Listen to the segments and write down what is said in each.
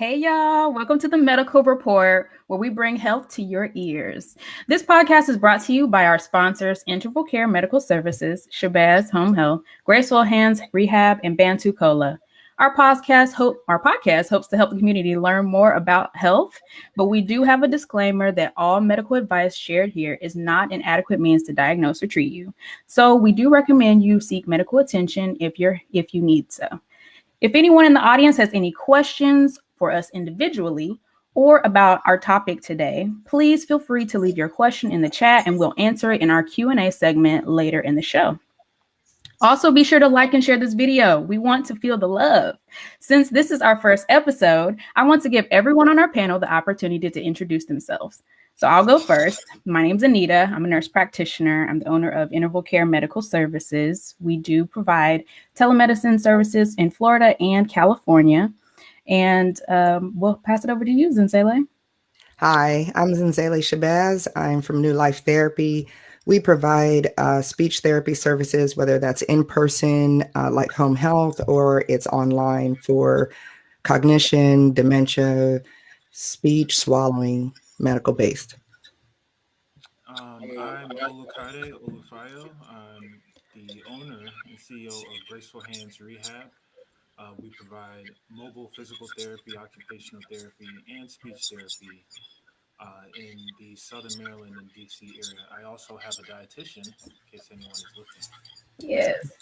Hey, y'all. Welcome to the Medical Report, where we bring health to your ears. This podcast is brought to you by our sponsors, Integral Care Medical Services, Shabazz Home Health, Graceful Hands Rehab, and Bantu Cola. Our podcast hopes to help the community learn more about health, but we do have a disclaimer that all medical advice shared here is not an adequate means to diagnose or treat you. So we do recommend you seek medical attention if you need so. If anyone in the audience has any questions for us individually or about our topic today, please feel free to leave your question in the chat and we'll answer it in our Q&A segment later in the show. Also, be sure to like and share this video. We want to feel the love. Since this is our first episode, I want to give everyone on our panel the opportunity to introduce themselves. So I'll go first. My name's Anita. I'm a nurse practitioner. I'm the owner of Integral Care Medical Services. We do provide telemedicine services in Florida and California. And we'll pass it over to you, Zinzele. Hi, I'm Zinzele Shabazz. I'm from New Life Therapy. We provide speech therapy services, whether that's in person, like home health, or it's online for cognition, dementia, speech, swallowing, medical based. I'm Olukade Olufayo. I'm the owner and CEO of Graceful Hands Rehab. We provide mobile physical therapy, occupational therapy, and speech therapy in the Southern Maryland and DC area. I also have a dietitian, in case anyone is looking. Yes.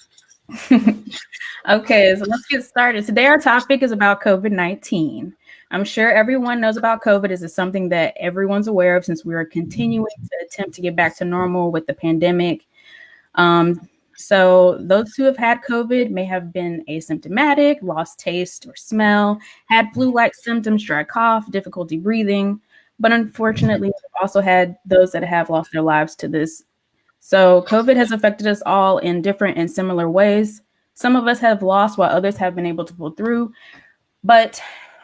Okay, so let's get started. Today, our topic is about COVID-19. I'm sure everyone knows about COVID. This is something that everyone's aware of since we are continuing to attempt to get back to normal with the pandemic. So those who have had COVID may have been asymptomatic, lost taste or smell, had flu-like symptoms, dry cough, difficulty breathing. But unfortunately, we've also had those that have lost their lives to this. So COVID has affected us all in different and similar ways. Some of us have lost while others have been able to pull through, but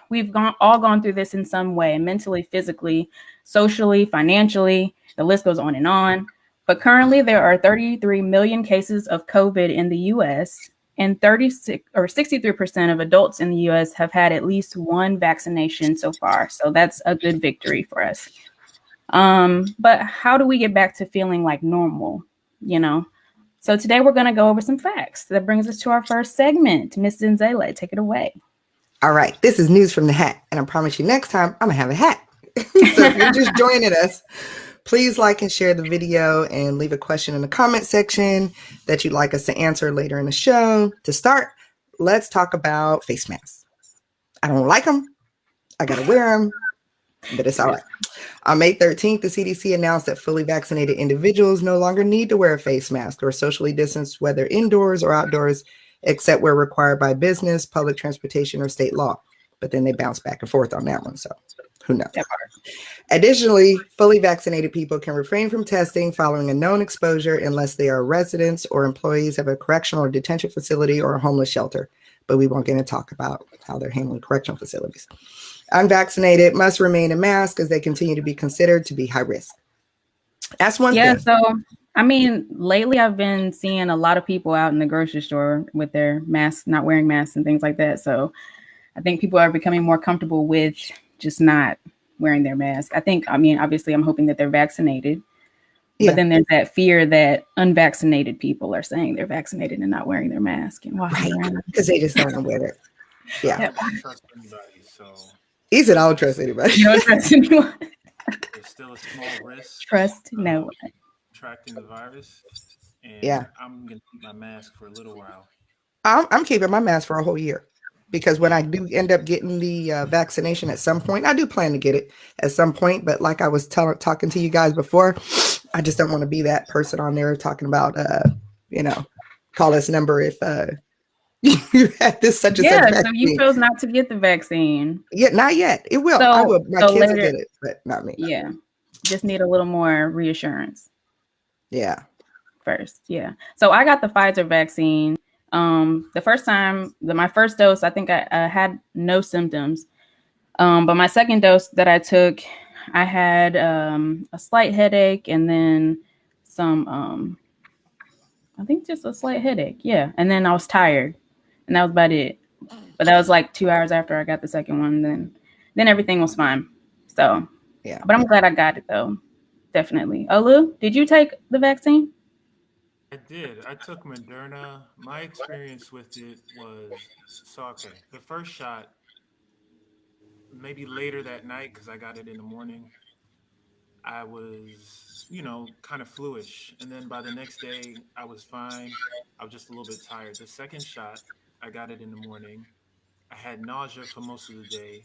we've all gone through this in some way, mentally, physically, socially, financially. The list goes on and on. But currently, there are 33 million cases of COVID in the U.S., and 63% of adults in the U.S. have had at least one vaccination so far. So that's a good victory for us. But how do we get back to feeling like normal, So today we're going to go over some facts. That brings us to our first segment. Ms. Zinzele, take it away. All right, this is news from the hat, and I promise you next time I'm going to have a hat. So if you're just joining us, please like and share the video and leave a question in the comment section that you'd like us to answer later in the show. To start, let's talk about face masks. I don't like them. I got to wear them, but it's all right. On May 13th, the CDC announced that fully vaccinated individuals no longer need to wear a face mask or socially distance, whether indoors or outdoors, except where required by business, public transportation, or state law. But then they bounce back and forth on that one, so who knows? Additionally, fully vaccinated people can refrain from testing following a known exposure unless they are residents or employees of a correctional or detention facility or a homeless shelter. But we won't get into talk about how they're handling correctional facilities. Unvaccinated must remain in mask as they continue to be considered to be high risk. That's one thing. So, lately I've been seeing a lot of people out in the grocery store with their masks, not wearing masks and things like that. So I think people are becoming more comfortable with just not wearing their mask. Obviously I'm hoping that they're vaccinated. Yeah. But then there's that fear that unvaccinated people are saying they're vaccinated and not wearing their mask. And because they just don't want to wear it. Yeah. I don't trust anybody, so. He said, I don't trust anybody. You don't trust anyone. There's still a small risk. Trust no one. Tracking the virus. And yeah. I'm going to keep my mask for a little while. I'm keeping my mask for a whole year because when I do end up getting the vaccination at some point, I do plan to get it at some point. But like I was talking to you guys before, I just don't want to be that person on there talking about, call this number if you had this such and such vaccine. So you chose not to get the vaccine. Yeah, not yet. It will. I will. My kids will get it, but not me. Yeah. Just need a little more reassurance. Yeah. First. Yeah. So I got the Pfizer vaccine. The first time, my first dose, I think I had no symptoms. But my second dose that I took, I had a slight headache and then some, I think just a slight headache. Yeah. And then I was tired. And that was about it. But that was like 2 hours after I got the second one. Then then everything was fine. So, Yeah. but I'm glad I got it though. Definitely. Olu, did you take the vaccine? I did. I took Moderna. My experience with it was so okay. The first shot, maybe later that night, because I got it in the morning, I was, kind of fluish. And then by the next day, I was fine. I was just a little bit tired. The second shot, I got it in the morning. I had nausea for most of the day.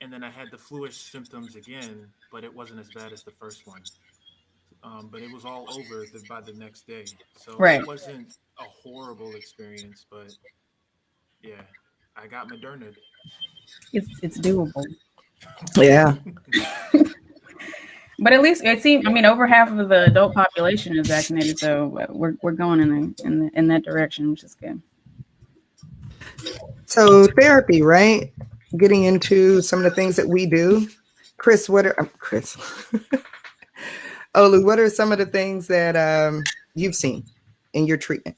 And then I had the fluish symptoms again, but it wasn't as bad as the first one. But it was all over by the next day. So it Right. wasn't a horrible experience, but yeah, I got Moderna. It's doable. Yeah. But at least it seems. I mean, over half of the adult population is vaccinated, so we're going in that direction, which is good. So therapy, right? Getting into some of the things that we do. Chris, Chris? Olu, what are some of the things that you've seen in your treatment?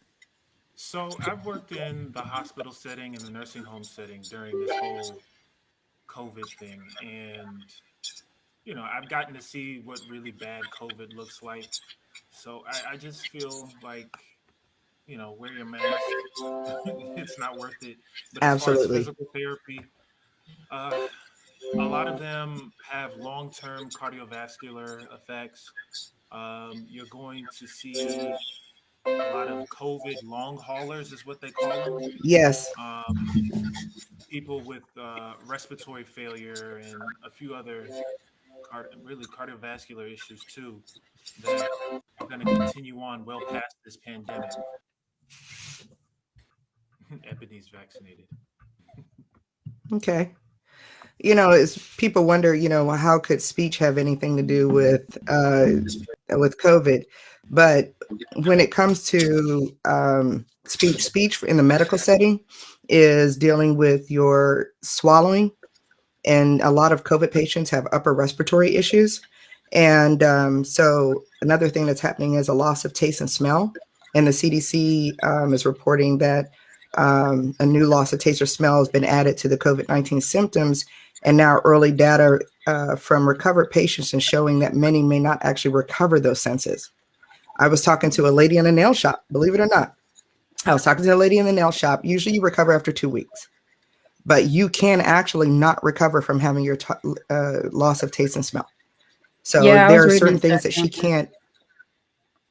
So I've worked in the hospital setting and the nursing home setting during this whole COVID thing. And, I've gotten to see what really bad COVID looks like. So I just feel like, wear your mask. It's not worth it. But as far as Absolutely. physical therapy, uh, a lot of them have long-term cardiovascular effects. You're going to see a lot of COVID long haulers, is what they call them. Yes. People with respiratory failure and a few other really cardiovascular issues too that are going to continue on well past this pandemic. Ebony's vaccinated. Okay. As people wonder, how could speech have anything to do with COVID? But when it comes to speech in the medical setting is dealing with your swallowing, and a lot of COVID patients have upper respiratory issues. And so another thing that's happening is a loss of taste and smell. And the CDC is reporting that a new loss of taste or smell has been added to the COVID-19 symptoms. And now early data from recovered patients is showing that many may not actually recover those senses. I was talking to a lady in a nail shop, believe it or not. I was talking to a lady in the nail shop. Usually you recover after 2 weeks, but you can actually not recover from having your loss of taste and smell. So Yeah, there are certain things that she can't.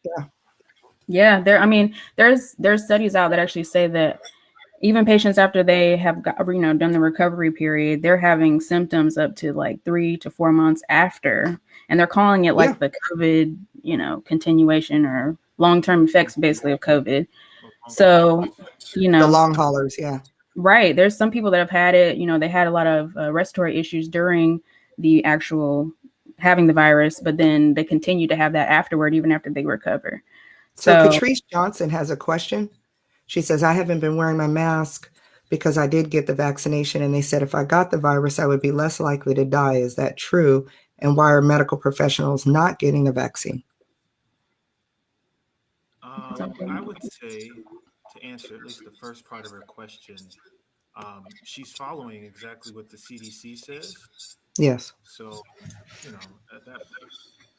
Yeah. Yeah, there's studies out that actually say that even patients after they have done the recovery period, they're having symptoms up to like 3 to 4 months after, and they're calling it like the COVID, continuation or long-term effects basically of COVID. So, the long haulers, yeah. Right. There's some people that have had it, they had a lot of respiratory issues during the actual having the virus, but then they continue to have that afterward, even after they recover. So Catrice Johnson has a question. She says, I haven't been wearing my mask because I did get the vaccination, and they said if I got the virus, I would be less likely to die. Is that true? And why are medical professionals not getting the vaccine? I would say, to answer at least the first part of her question, she's following exactly what the CDC says. Yes. So, at that,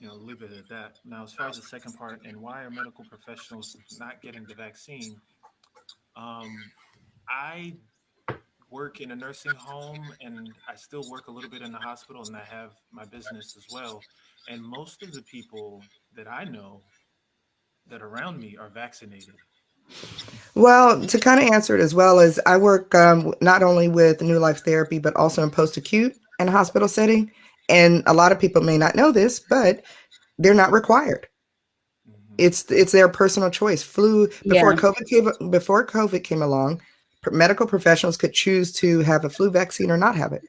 leave it at that. Now, as far as the second part, and why are medical professionals not getting the vaccine? I work in a nursing home, and I still work a little bit in the hospital, and I have my business as well. And most of the people that I know that around me are vaccinated. Well, to kind of answer it as well, as I work not only with New Life Therapy, but also in post-acute and hospital setting. And a lot of people may not know this, but they're not required. Mm-hmm. It's their personal choice. Before COVID came along, medical professionals could choose to have a flu vaccine or not have it.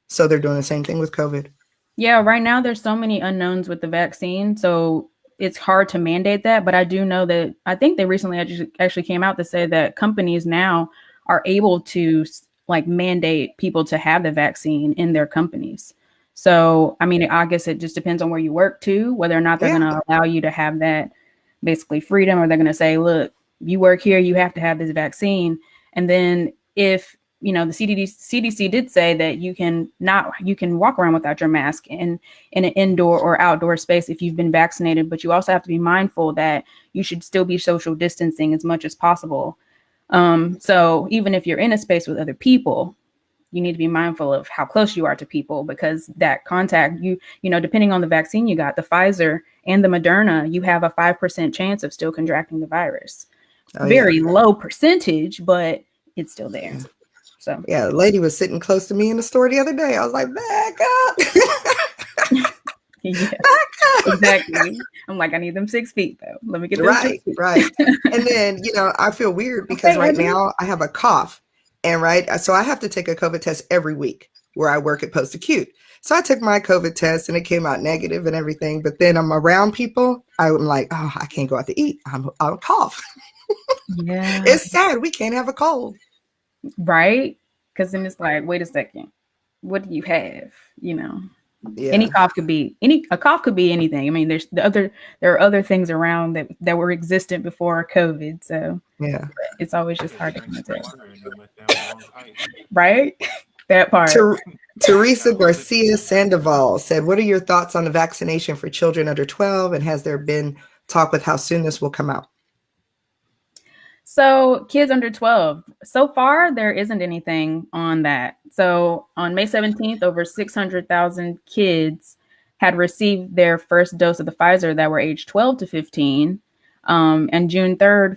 So they're doing the same thing with COVID. Yeah, right now there's so many unknowns with the vaccine, so it's hard to mandate that. But I do know that I think they recently actually came out to say that companies now are able to mandate people to have the vaccine in their companies. So, I guess it just depends on where you work too, whether or not they're going to allow you to have that basically freedom, or they're going to say, look, you work here, you have to have this vaccine. And then if the CDC did say that you can walk around without your mask in an indoor or outdoor space if you've been vaccinated, but you also have to be mindful that you should still be social distancing as much as possible. So even if you're in a space with other people, you need to be mindful of how close you are to people, because that contact, depending on the vaccine you got, the Pfizer and the Moderna, you have a 5% chance of still contracting the virus. Very low percentage, but it's still there. Yeah. So yeah, the lady was sitting close to me in the store the other day. I was like, back up. Yeah, exactly. I'm like, I need them 6 feet though. Let me get those 6 feet. Right. And then, I feel weird because right now I have a cough, and so I have to take a COVID test every week where I work at Post Acute. So I took my COVID test and it came out negative and everything. But then I'm around people. I'm like, oh, I can't go out to eat. I'll cough. Yeah, it's sad. We can't have a cold. Right? Because then it's like, wait a second, what do you have? Yeah. A cough could be anything. I mean, there are other things around that were existent before COVID. So yeah, it's always just hard to contact. Right? That part. Teresa Garcia Sandoval said, what are your thoughts on the vaccination for children under 12? And has there been talk with how soon this will come out? So kids under 12, so far, there isn't anything on that. So on May 17th, over 600,000 kids had received their first dose of the Pfizer that were aged 12 to 15. And June 3rd,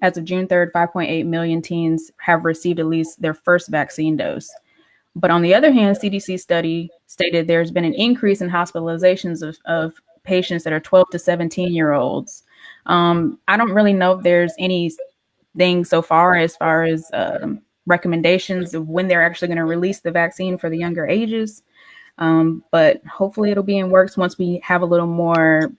as of June 3rd, 5.8 million teens have received at least their first vaccine dose. But on the other hand, CDC study stated there's been an increase in hospitalizations of patients that are 12 to 17-year-olds. I don't really know if there's anything so far as recommendations of when they're actually going to release the vaccine for the younger ages. But hopefully it'll be in works once we have a little more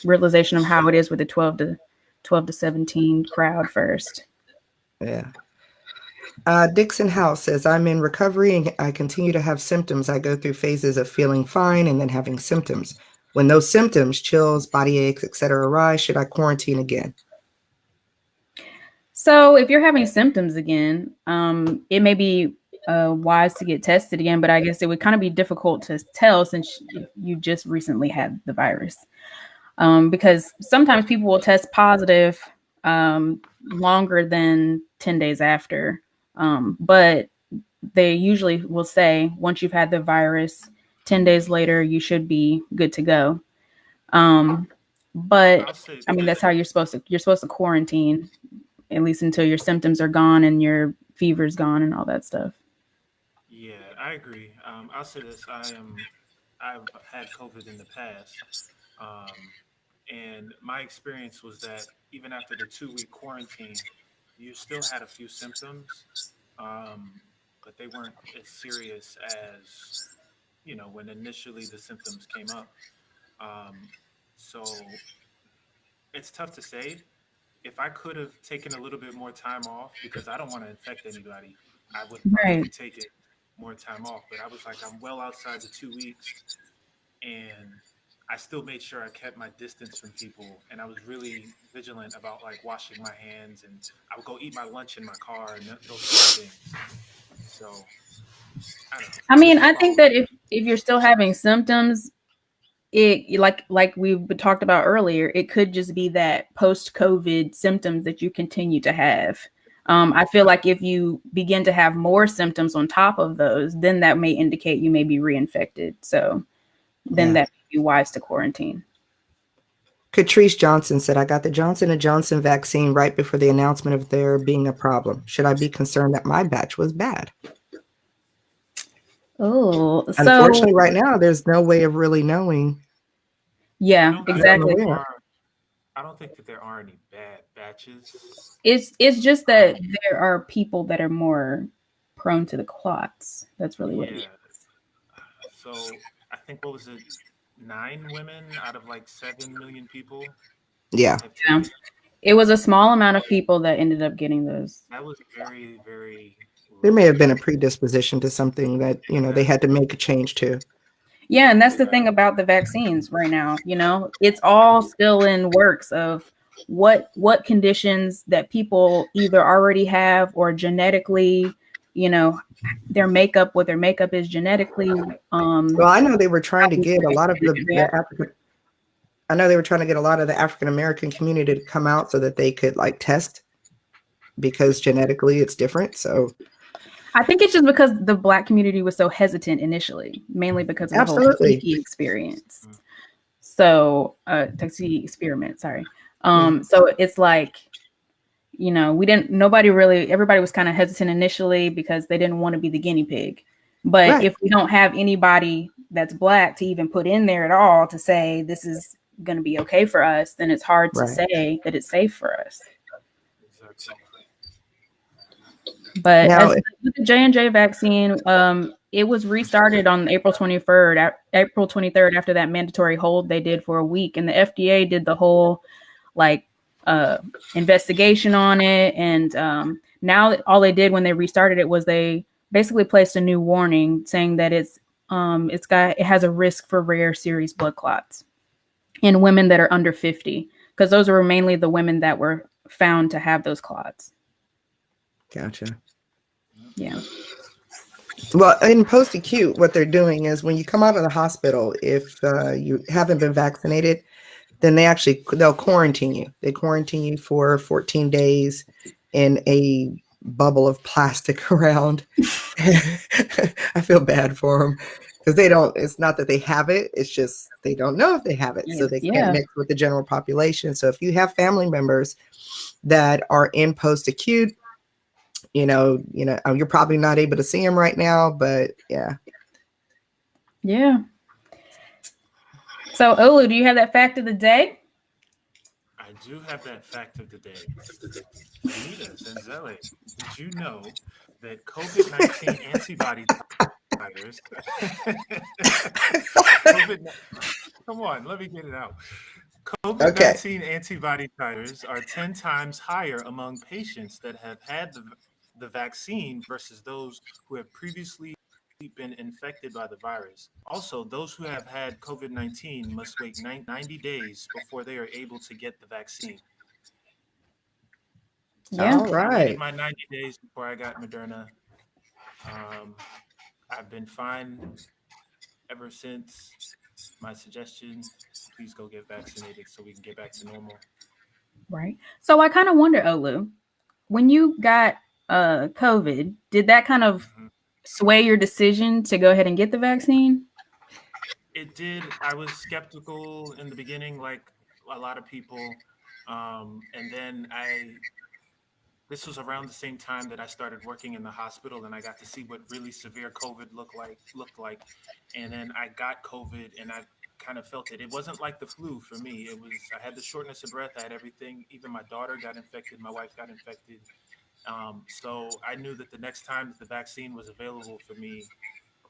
realization of how it is with the 12 to 17 crowd first. Yeah. Dixon House says, I'm in recovery and I continue to have symptoms. I go through phases of feeling fine and then having symptoms. When those symptoms, chills, body aches, etc., arise, should I quarantine again? So if you're having symptoms again, it may be wise to get tested again, but I guess it would kind of be difficult to tell since you just recently had the virus. Because sometimes people will test positive longer than 10 days after. But they usually will say once you've had the virus, 10 days later, you should be good to go. But I mean, that's how you're supposed to quarantine, at least until your symptoms are gone and your fever's gone and all that stuff. Yeah, I agree. I'll say this: I've had COVID in the past, and my experience was that even after the 2-week quarantine, you still had a few symptoms, but they weren't as serious as when initially the symptoms came up. So it's tough to say. If I could have taken a little bit more time off, because I don't want to infect anybody, I would probably take it more time off. But I was like, I'm well outside the 2 weeks, and I still made sure I kept my distance from people, and I was really vigilant about like washing my hands, and I would go eat my lunch in my car and those sort of things. So I don't know. I mean, I think that if you're still having symptoms, it like we've talked about earlier, it could just be that post-COVID symptoms that you continue to have. I feel like if you begin to have more symptoms on top of those, then that may indicate you may be reinfected. So then that may be wise to quarantine. Catrice Johnson said, I got the Johnson & Johnson vaccine right before the announcement of there being a problem. Should I be concerned that my batch was bad? Oh, unfortunately, right now, there's no way of really knowing. Yeah, exactly. I don't think that there are any bad batches. It's just that there are people that are more prone to the clots. That's really what it is. So I think, what was it, 9 women out of like 7 million people? Yeah. It was a small amount of people that ended up getting those. That was very, very. There may have been a predisposition to something that, they had to make a change to. Yeah, and that's the thing about the vaccines right now. It's all still in works of what conditions that people either already have or genetically you know, what their makeup is genetically. Well, I know they were trying to get a lot of the African. I know they were trying to get a lot of the African American community to come out so that they could like test, because genetically it's different. So I think it's just because the Black community was so hesitant initially, mainly because of the whole Tuskegee experience. So, Tuskegee experiment, sorry. So it's like, you know, everybody was kind of hesitant initially because they didn't want to be the guinea pig. But if we don't have anybody that's Black to even put in there at all to say this is going to be okay for us, then it's hard to say that it's safe for us. But as with the J&J vaccine, it was restarted on April 23rd after that mandatory hold they did for a week. And the FDA did the whole investigation on it. And now all they did when they restarted it was they basically placed a new warning saying that it has a risk for rare serious blood clots in women that are under 50, because those were mainly the women that were found to have those clots. Gotcha. Yeah. Well, in post-acute, what they're doing is when you come out of the hospital, if you haven't been vaccinated, then they'll quarantine you. They quarantine you for 14 days in a bubble of plastic around. I feel bad for them because it's not that they have it. It's just they don't know if they have it. So they can't mix with the general population. So if you have family members that are in post-acute, you're probably not able to see them right now, but yeah. So, Olu, do you have that fact of the day? I do have that fact of the day. Anita Zenzele, did you know that COVID-19 antibody titers? Come on, let me get it out. COVID-19 antibody titers are 10 times higher among patients that have had the vaccine versus those who have previously been infected by the virus. Also, those who have had COVID-19 must wait 90 days before they are able to get the vaccine. All right. I waited my 90 days before I got Moderna. I've been fine ever since. My suggestion, please go get vaccinated so we can get back to normal. Right. So I kind of wonder, Olu, when you got COVID, did that kind of sway your decision to go ahead and get the vaccine? It did. I was skeptical in the beginning, like a lot of people. And then this was around the same time that I started working in the hospital, and I got to see what really severe COVID looked like. And then I got COVID, and I kind of felt it. It wasn't like the flu for me. I had the shortness of breath. I had everything. Even my daughter got infected. My wife got infected. So I knew that the next time that the vaccine was available for me,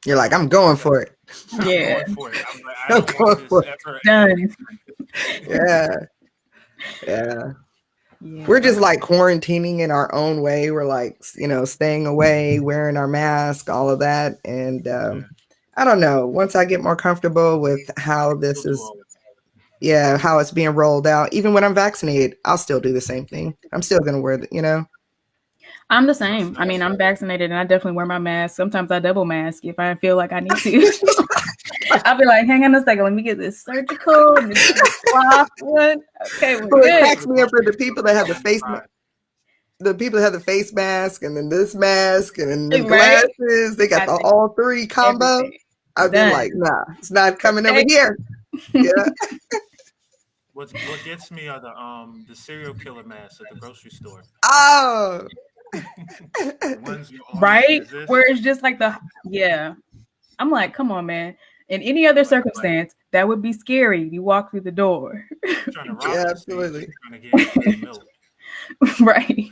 you're like, I'm going for it. I'm going for it. I'm like, I don't want this ever. Done. Yeah. We're just like quarantining in our own way. We're like, staying away, wearing our mask, all of that. And I don't know. Once I get more comfortable with how this is, how it's being rolled out, even when I'm vaccinated, I'll still do the same thing. I'm still going to wear I'm the same. I mean, I'm vaccinated and I definitely wear my mask. Sometimes I double mask if I feel like I need to. I'll be like, hang on a second, let me get this surgical and this cloth one. Okay, we're good. It cracks me up for the people that have the face mask. The people that have the face mask and then this mask and then the glasses. They got all three combo. Everything. I'd be like, nah, it's not coming over here. Yeah. What gets me are the serial killer masks at the grocery store. Oh. Right? Where it's just like I'm like, come on, man. In any other circumstance, that would be scary. You walk through the door. Absolutely. Right.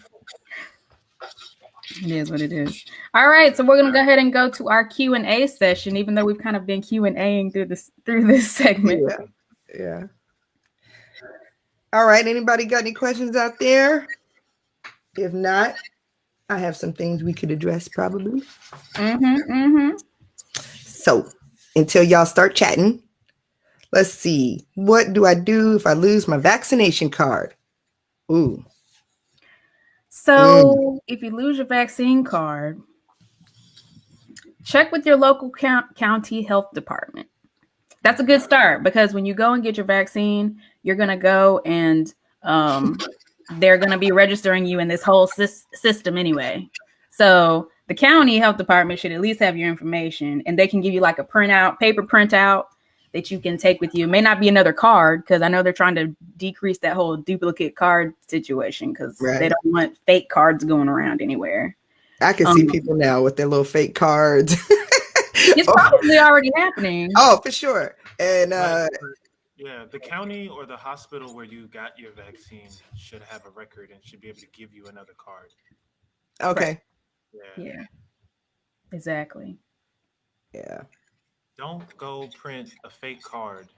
It is what it is. All right, so we're gonna go ahead and go to our Q&A session, even though we've kind of been Q&Aing through this segment. Yeah. All right. Anybody got any questions out there? If not, I have some things we could address probably. So until y'all start chatting, let's see. What do I do if I lose my vaccination card? Ooh. So if you lose your vaccine card, check with your local county health department. That's a good start because when you go and get your vaccine, you're going to go and they're going to be registering you in this whole system anyway. So the county health department should at least have your information, and they can give you like a paper printout that you can take with you. It may not be another card because I know they're trying to decrease that whole duplicate card situation because they don't want fake cards going around anywhere. I can see people now with their little fake cards. It's probably already happening. Oh, for sure. And yeah, the county or the hospital where you got your vaccine should have a record and should be able to give you another card. Okay. Yeah. Exactly. Yeah. Don't go print a fake card.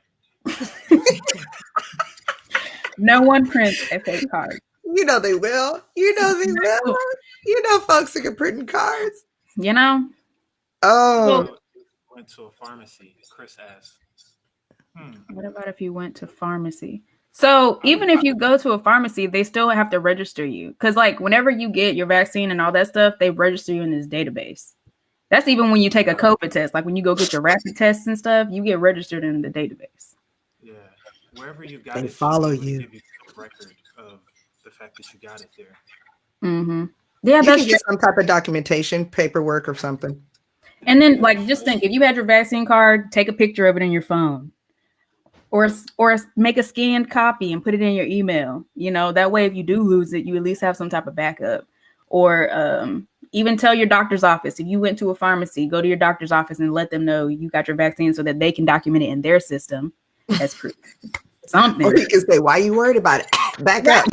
No one prints a fake card. You know they will. You know they will. You know folks are printing cards. You know? Oh. Went to a pharmacy, Chris asked. What about if you went to pharmacy? So even if you go to a pharmacy, they still have to register you. Because like whenever you get your vaccine and all that stuff, they register you in this database. That's even when you take a COVID test. Like when you go get your rapid tests and stuff, you get registered in the database. Yeah. Wherever you got they it, follow you. Give you a record of the fact that you got it there. Mm-hmm. Yeah, you can get some type of documentation, paperwork or something. And then like just think, if you had your vaccine card, take a picture of it in your phone. Or make a scanned copy and put it in your email. You know, that way if you do lose it, you at least have some type of backup. Or even tell your doctor's office. If you went to a pharmacy, go to your doctor's office and let them know you got your vaccine so that they can document it in their system as proof. Something. Or you can say, why are you worried about it? Back up.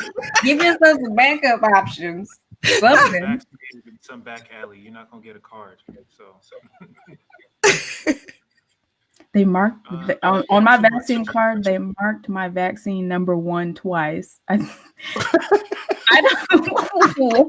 Give yourself some backup options. Something. Some back alley. You're not going to get a card. So. They marked on my vaccine card. They marked my vaccine number 1 twice. I don't know.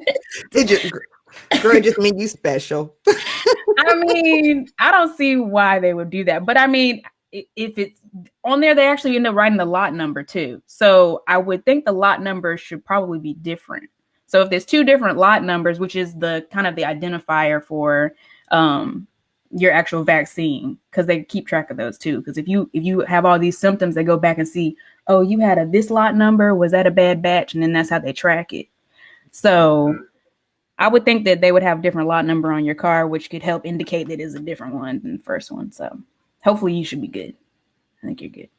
Girl, just mean you special. I mean, I don't see why they would do that. But I mean, if it's on there, they actually end up writing the lot number too. So I would think the lot number should probably be different. So if there's 2 different lot numbers, which is the kind of the identifier for your actual vaccine, because they keep track of those too. Because if you have all these symptoms, they go back and see, oh, you had this lot number, was that a bad batch? And then that's how they track it. So I would think that they would have different lot number on your car, which could help indicate that it's a different one than the first one. So hopefully you should be good. I think you're good.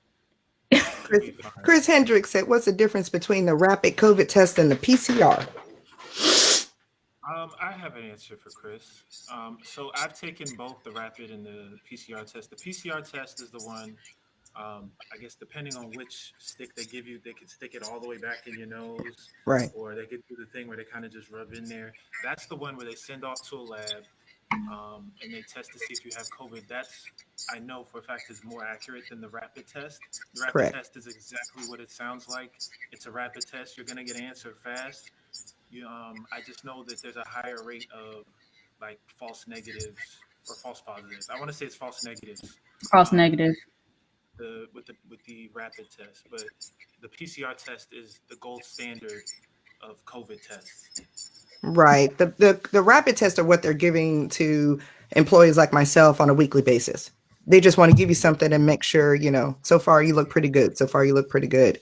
Chris Hendricks said, what's the difference between the rapid COVID test and the PCR? I have an answer for Chris. So I've taken both the rapid and the PCR test. The PCR test is the one, I guess, depending on which stick they give you, they can stick it all the way back in your nose. Right. Or they can do the thing where they kind of just rub in there. That's the one where they send off to a lab and they test to see if you have COVID. That's, I know for a fact, is more accurate than the rapid test. The rapid test is exactly what it sounds like. It's a rapid test. You're going to get an answer fast. I just know that there's a higher rate of like false negatives or false positives. I want to say it's false negatives. False negative. With the rapid test, but the PCR test is the gold standard of COVID tests. Right. The rapid tests are what they're giving to employees like myself on a weekly basis. They just want to give you something and make sure, so far you look pretty good. So far you look pretty good.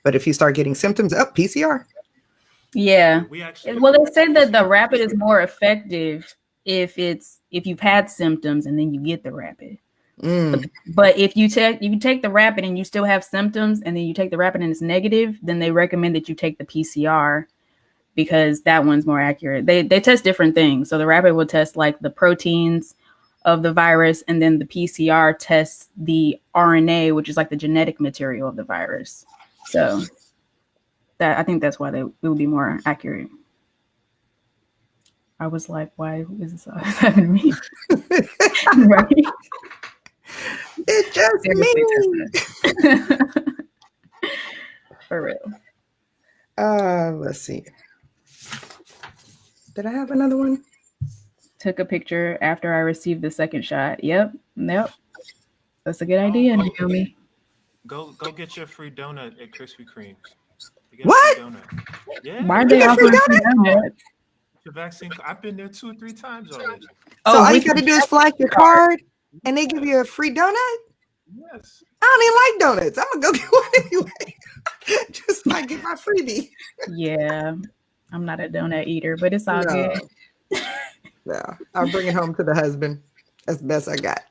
But if you start getting symptoms, PCR. Yeah. Well, they say that the rapid is more effective if you've had symptoms and then you get the rapid. But if you take the rapid and you still have symptoms and then you take the rapid and it's negative, then they recommend that you take the PCR because that one's more accurate. They test different things. So the rapid will test like the proteins of the virus, and then the PCR tests the RNA, which is like the genetic material of the virus. So I think that's why it would be more accurate. I was like, why is this always happening to me? Right? It's just me. For real. Let's see. Did I have another one? Took a picture after I received the second shot. Yep. That's a good idea, Naomi. Go get your free donut at Krispy Kreme. What? Yeah. Why are they offering free donuts? your vaccine. I've been there 2 or 3 times already. So all we you got to do is flash your card, and they give you a free donut. Yes. I don't even like donuts. I'm gonna go get one anyway. Just might get my freebie. Yeah, I'm not a donut eater, but it's all good. No, I'll bring it home to the husband. That's the best I got.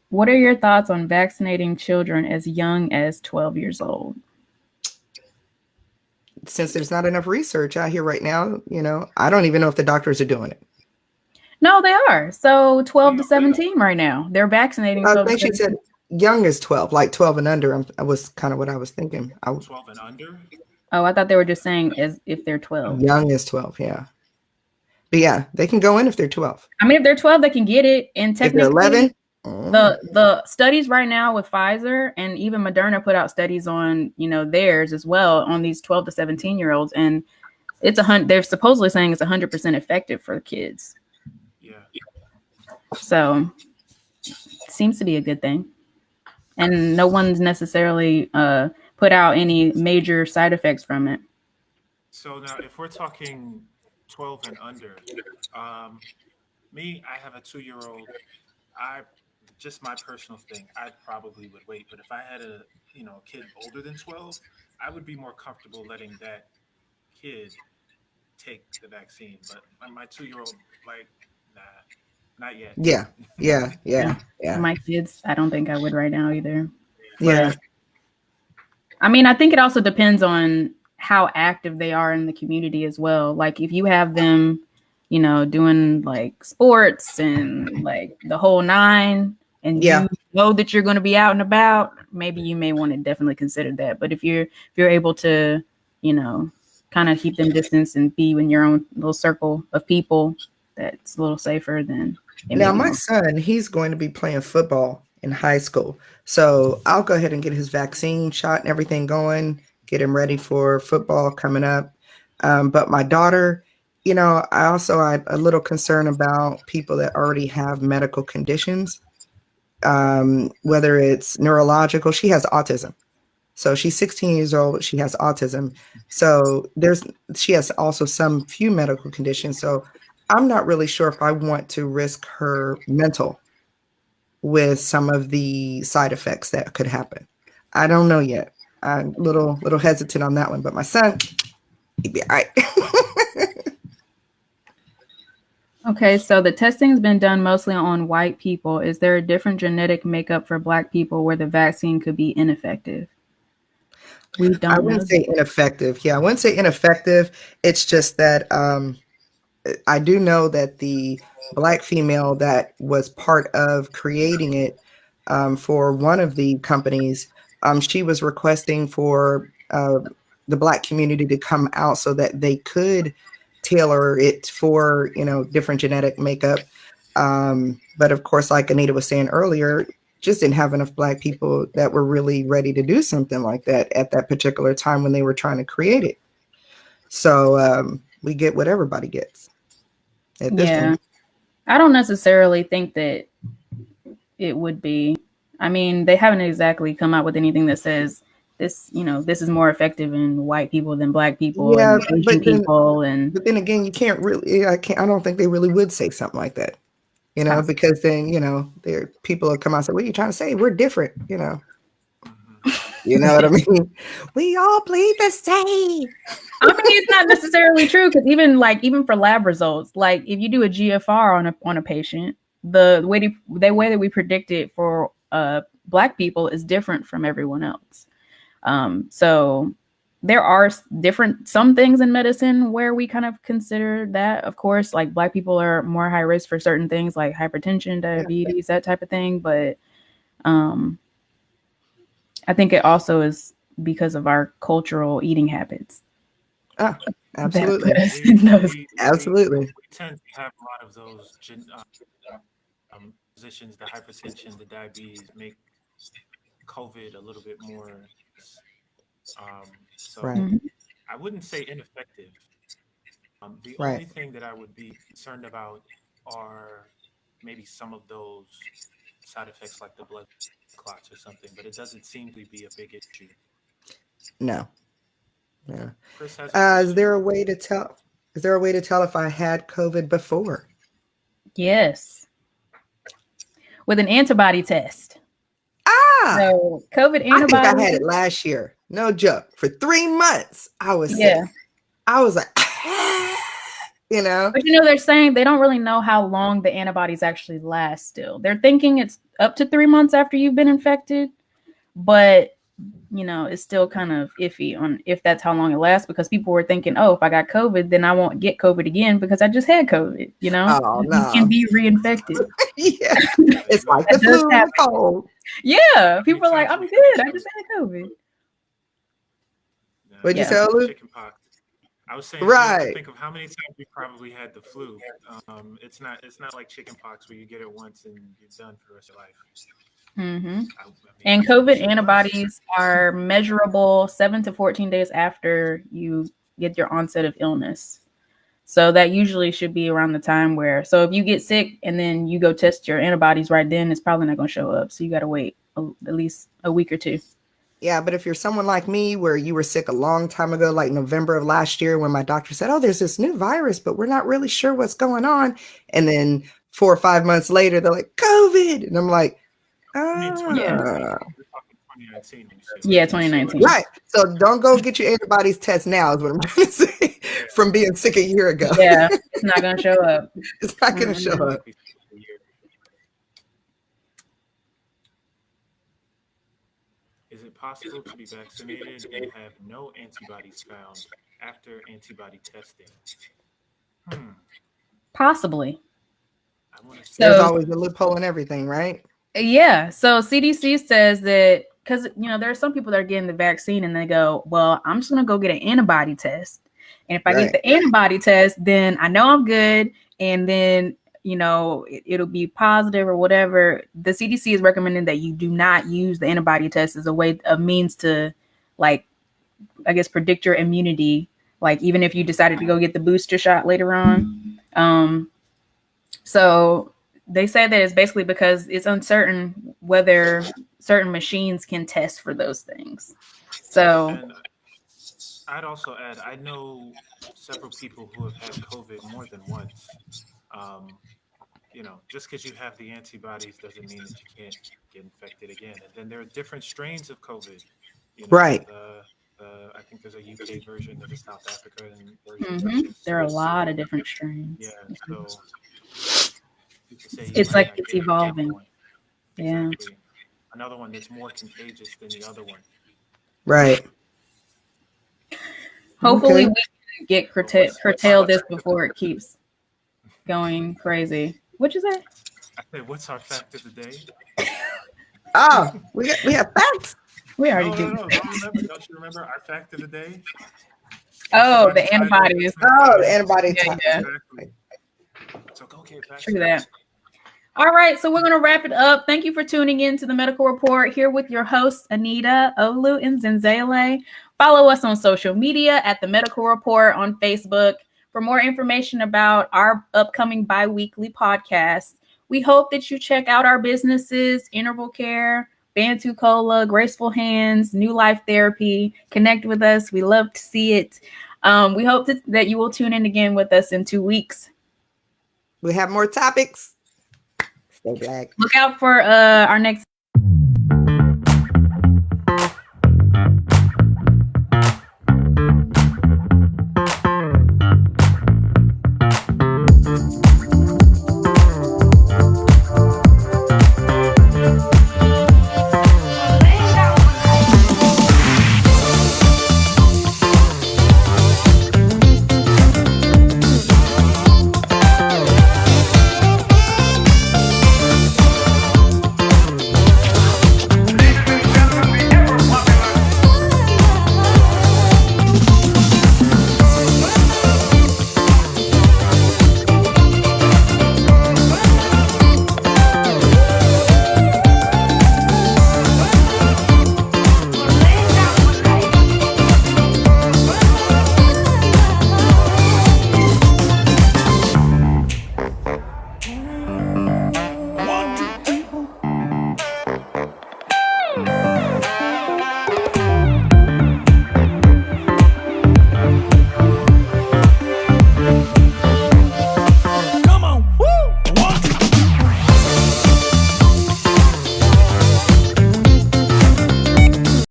What are your thoughts on vaccinating children as young as 12 years old? Since there's not enough research out here right now, I don't even know if the doctors are doing it. No, they are. So 12 to 17 right now. They're vaccinating. I think she said young as 12, like 12 and under. I was kind of what I was thinking. 12 and under? Oh, I thought they were just saying as if they're 12. Young as 12, yeah. But yeah, they can go in if they're 12. I mean, if they're 12, they can get it. And If they're technically, 11, the studies right now with Pfizer and even Moderna put out studies on, theirs as well on these 12 to 17-year-olds. And they're supposedly saying it's 100% effective for kids. Yeah. So it seems to be a good thing. And no one's necessarily put out any major side effects from it. So now, if we're talking 12 and under, me, I have a 2-year-old. Just my personal thing, I probably would wait. But if I had a kid older than 12, I would be more comfortable letting that kid take the vaccine. But my 2-year-old, like, nah, not yet. Yeah. My kids, I don't think I would right now either. Yeah. But, I mean, I think it also depends on how active they are in the community as well. Like if you have them, doing like sports and like the whole nine, and you know that you're going to be out and about, maybe you may want to definitely consider that. But if you're able to, kind of keep them distance and be in your own little circle of people, that's a little safer than. Now, my son, he's going to be playing football in high school. So I'll go ahead and get his vaccine shot and everything going, get him ready for football coming up. But my daughter, I also have a little concern about people that already have medical conditions, whether it's neurological. She has autism. So she's 16 years old. She has autism. So she has also few medical conditions. So I'm not really sure if I want to risk her mental with some of the side effects that could happen. I don't know yet. I'm a little hesitant on that one, but my son, he'd be all right. Okay, so the testing's been done mostly on white people. Is there a different genetic makeup for Black people where the vaccine could be ineffective? I wouldn't say ineffective. Yeah, I wouldn't say ineffective. It's just that I do know that the Black female that was part of creating it for one of the companies, she was requesting for the Black community to come out so that they could tailor it for, different genetic makeup. But of course, like Anita was saying earlier, just didn't have enough Black people that were really ready to do something like that at that particular time when they were trying to create it. So we get what everybody gets. Yeah, I don't necessarily think that it would be. I mean, they haven't exactly come out with anything that says this, this is more effective in white people than Black people and Asian people. But then again, you can't really. I don't think they really would say something like that, because then there people will come out and say, "What are you trying to say? We're different," You know what I mean? We all bleed the same. I mean, it's not necessarily true because even for lab results, like if you do a GFR on a patient, the way that we predict it for Black people is different from everyone else. So there are some things in medicine where we kind of consider that. Of course, like Black people are more high risk for certain things like hypertension, diabetes, that type of thing. But I think it also is because of our cultural eating habits. Oh, absolutely. Absolutely. We tend to have a lot of those positions, the hypertension, the diabetes, make COVID a little bit more. I wouldn't say ineffective. The only thing that I would be concerned about are maybe some of those side effects like the blood clots or something, but it doesn't seem to be a big issue. No. Yeah. Is there a way to tell? Is there a way to tell if I had COVID before? Yes. With an antibody test. Ah, So COVID I think I antibodies. had it last year. No joke. For 3 months, I was sick. Yeah. I was like, you know. But you know, they're saying they don't really know how long the antibodies actually last still. They're thinking it's up to 3 months after you've been infected, but you know, it's still kind of iffy on if that's how long it lasts, because people were thinking, oh, if I got COVID, then I won't get COVID again because I just had COVID, you know? Oh, You no. can be reinfected. Yeah. It's like the That does flu and happen. the cold. Yeah. People are like, I'm good. I just had COVID. What'd you Yeah. say, Olu? Chickenpox. I was saying, Right. think of how many times you probably had the flu. It's not like chickenpox where you get it once and you're done for the rest of your life. Mm-hmm. I mean, And COVID she was. antibodies are measurable 7 to 14 days after you get your onset of illness. So that usually should be around the time where, so if you get sick and then you go test your antibodies right then, it's probably not going to show up. So you got to wait at least a week or two. Yeah, but if you're someone like me where you were sick a long time ago, like November of last year, when my doctor said, oh, there's this new virus, but we're not really sure what's going on. And then 4 or 5 months later, they're like, COVID. And I'm like, Yeah. 2019. Yeah, 2019. Right. So don't go get your antibodies test now is what I'm trying to say from being sick a year ago. Yeah, it's not going to show up. It's not going to show up. Is it possible to be vaccinated and have no antibodies found after antibody testing? Possibly. There's always a loophole in everything, right? Yeah. So CDC says that because, you know, there are some people that are getting the vaccine and they go, well, I'm just going to go get an antibody test. And if I get the antibody test, then I know I'm good. And then, you know, it'll be positive or whatever. The CDC is recommending that you do not use the antibody test as a means to, like, I guess, predict your immunity. Like, even if you decided to go get the booster shot later on. So they say that it's basically because it's uncertain whether certain machines can test for those things. So and I'd also add, I know several people who have had COVID more than once. You know, just because you have the antibodies doesn't mean that you can't get infected again. And then there are different strains of COVID. You know, right. I think there's a UK version, there's a South African version. There are a lot of different strains. Yeah, so it's like it's evolving. Yeah. Exactly. Another one that's more contagious than the other one. Right. Hopefully we can get curtail this before it keeps going crazy. What'd you say? I said, what's our fact of the day? Oh, we have facts. We already did. No. Don't you remember our fact of the day? Oh, the antibodies. Oh, the antibodies. Yeah. Exactly. So go get back. True that. All right, so we're going to wrap it up. Thank you for tuning in to the Medical Report here with your hosts, Anita, Olu, and Zenzele. Follow us on social media at the Medical Report on Facebook for more information about our upcoming bi-weekly podcast. We hope that you check out our businesses, Interval Care, Bantu Cola, Graceful Hands, New Life Therapy. Connect with us. We love to see it. We hope that you will tune in again with us in 2 weeks. We have more topics. Stay black. Look out for our next